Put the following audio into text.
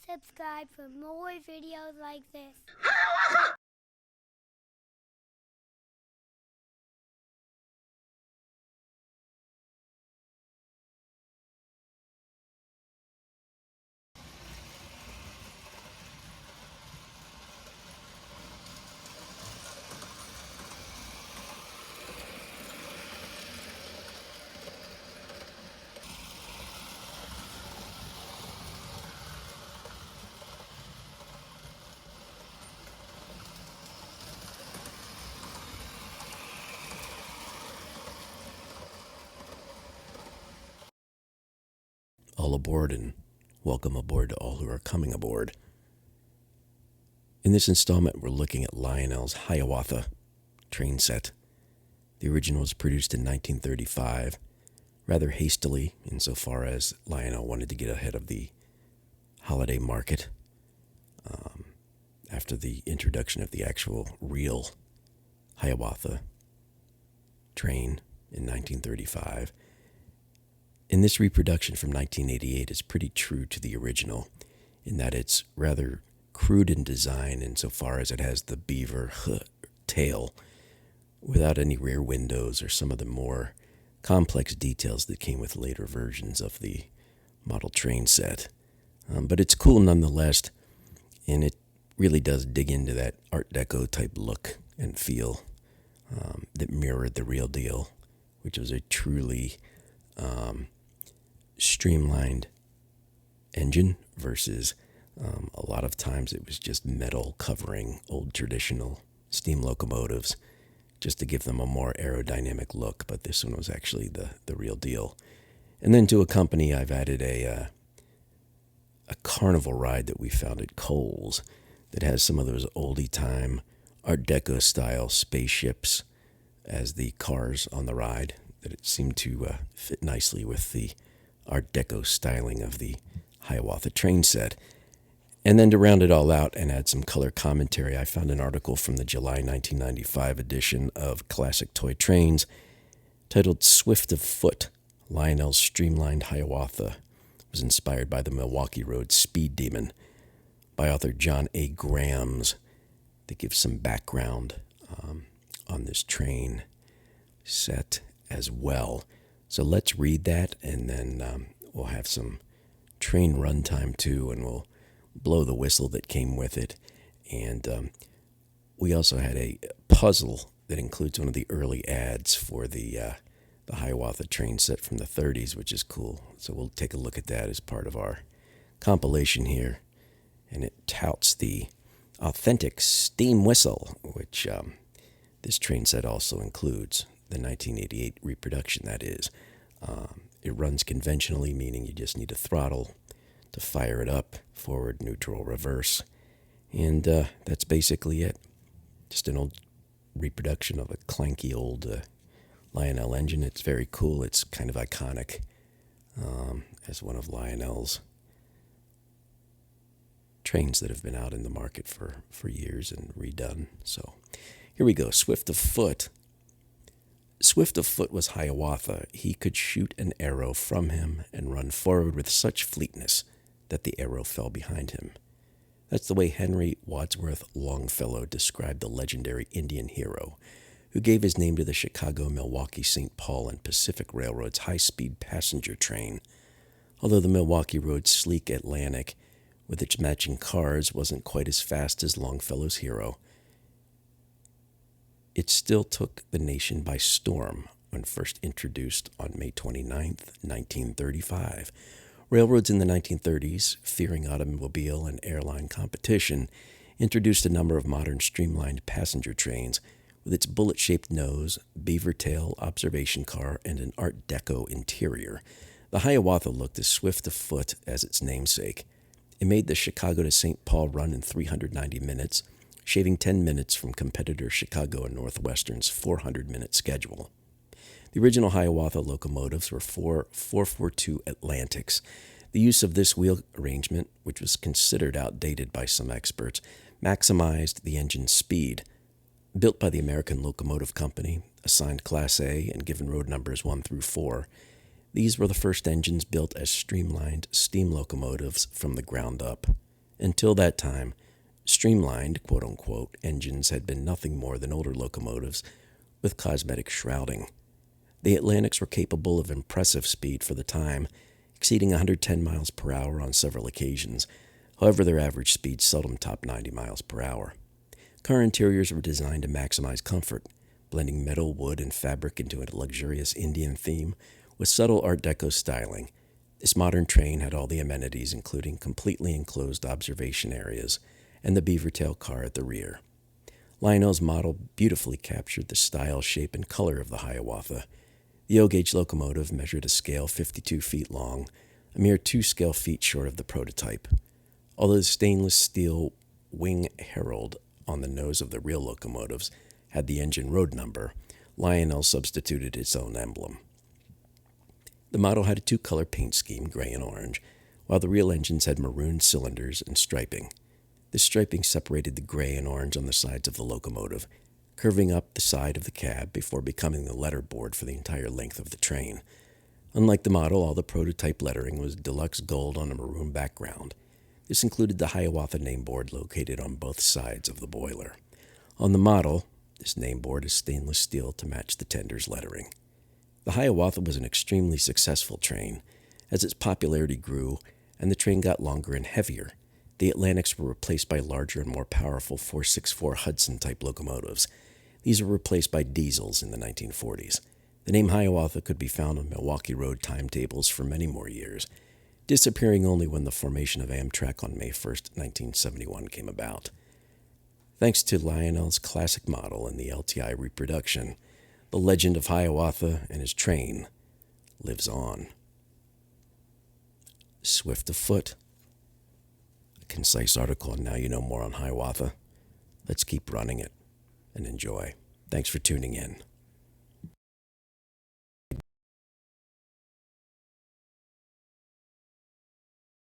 subscribe for more videos like this. All aboard, and welcome aboard to all who are coming aboard. In this installment, we're looking at Lionel's Hiawatha train set. The original was produced in 1935, rather hastily insofar as Lionel wanted to get ahead of the holiday market after the introduction of the actual real Hiawatha train in 1935. And this reproduction from 1988 is pretty true to the original in that it's rather crude in design insofar as it has the beaver tail without any rear windows or some of the more complex details that came with later versions of the model train set. But it's cool nonetheless, and it really does dig into that Art Deco type look and feel that mirrored the real deal, which was a truly streamlined engine versus a lot of times it was just metal covering old traditional steam locomotives just to give them a more aerodynamic look, but this one was actually the real deal. And then to accompany, I've added a carnival ride that we found at Kohl's that has some of those oldie time Art Deco style spaceships as the cars on the ride, that it seemed to fit nicely with the Art Deco styling of the Hiawatha train set. And then to round it all out and add some color commentary, I found an article from the July 1995 edition of Classic Toy Trains titled Swift of Foot, Lionel's Streamlined Hiawatha. It was inspired by the Milwaukee Road Speed Demon by author John A. Grams that gives some background on this train set as well. So let's read that, and then we'll have some train runtime too, and we'll blow the whistle that came with it. And we also had a puzzle that includes one of the early ads for the Hiawatha train set from the 30s, which is cool. So we'll take a look at that as part of our compilation here. And it touts the authentic steam whistle, which this train set also includes. The 1988 reproduction, that is. It runs conventionally, meaning you just need a throttle to fire it up, forward, neutral, reverse. And that's basically it. Just an old reproduction of a clanky old Lionel engine. It's very cool. It's kind of iconic as one of Lionel's trains that have been out in the market for years and redone. So here we go. Swift of Foot. Swift of foot was Hiawatha. He could shoot an arrow from him and run forward with such fleetness that the arrow fell behind him. That's the way Henry Wadsworth Longfellow described the legendary Indian hero, who gave his name to the Chicago, Milwaukee, St. Paul, and Pacific Railroad's high-speed passenger train. Although the Milwaukee Road's sleek Atlantic, with its matching cars, wasn't quite as fast as Longfellow's hero, it still took the nation by storm when first introduced on May 29, 1935. Railroads in the 1930s, fearing automobile and airline competition, introduced a number of modern streamlined passenger trains with its bullet-shaped nose, beaver tail observation car, and an Art Deco interior. The Hiawatha looked as swift of foot as its namesake. It made the Chicago to St. Paul run in 390 minutes, shaving 10 minutes from competitor Chicago and Northwestern's 400-minute schedule. The original Hiawatha locomotives were four 442 Atlantics. The use of this wheel arrangement, which was considered outdated by some experts, maximized the engine's speed. Built by the American Locomotive Company, assigned Class A and given road numbers 1 through 4, these were the first engines built as streamlined steam locomotives from the ground up. Until that time, streamlined, quote-unquote, engines had been nothing more than older locomotives with cosmetic shrouding. The Atlantics were capable of impressive speed for the time, exceeding 110 miles per hour on several occasions. However, their average speed seldom topped 90 miles per hour. Car interiors were designed to maximize comfort, blending metal, wood, and fabric into a luxurious Indian theme with subtle Art Deco styling. This modern train had all the amenities, including completely enclosed observation areas and the beaver tail car at the rear. Lionel's model beautifully captured the style, shape, and color of the Hiawatha. The O-gauge locomotive measured a scale 52 feet long, a mere 2 scale feet short of the prototype. Although the stainless steel wing herald on the nose of the real locomotives had the engine road number, Lionel substituted its own emblem. The model had a two-color paint scheme, gray and orange, while the real engines had maroon cylinders and striping. This striping separated the gray and orange on the sides of the locomotive, curving up the side of the cab before becoming the letterboard for the entire length of the train. Unlike the model, all the prototype lettering was deluxe gold on a maroon background. This included the Hiawatha nameboard located on both sides of the boiler. On the model, this nameboard is stainless steel to match the tender's lettering. The Hiawatha was an extremely successful train. As its popularity grew and the train got longer and heavier, the Atlantics were replaced by larger and more powerful 464 Hudson-type locomotives. These were replaced by diesels in the 1940s. The name Hiawatha could be found on Milwaukee Road timetables for many more years, disappearing only when the formation of Amtrak on May 1st, 1971 came about. Thanks to Lionel's classic model and the LTI reproduction, the legend of Hiawatha and his train lives on. Swift of foot. A concise article, and now you know more on Hiawatha. Let's keep running it and enjoy. Thanks for tuning in.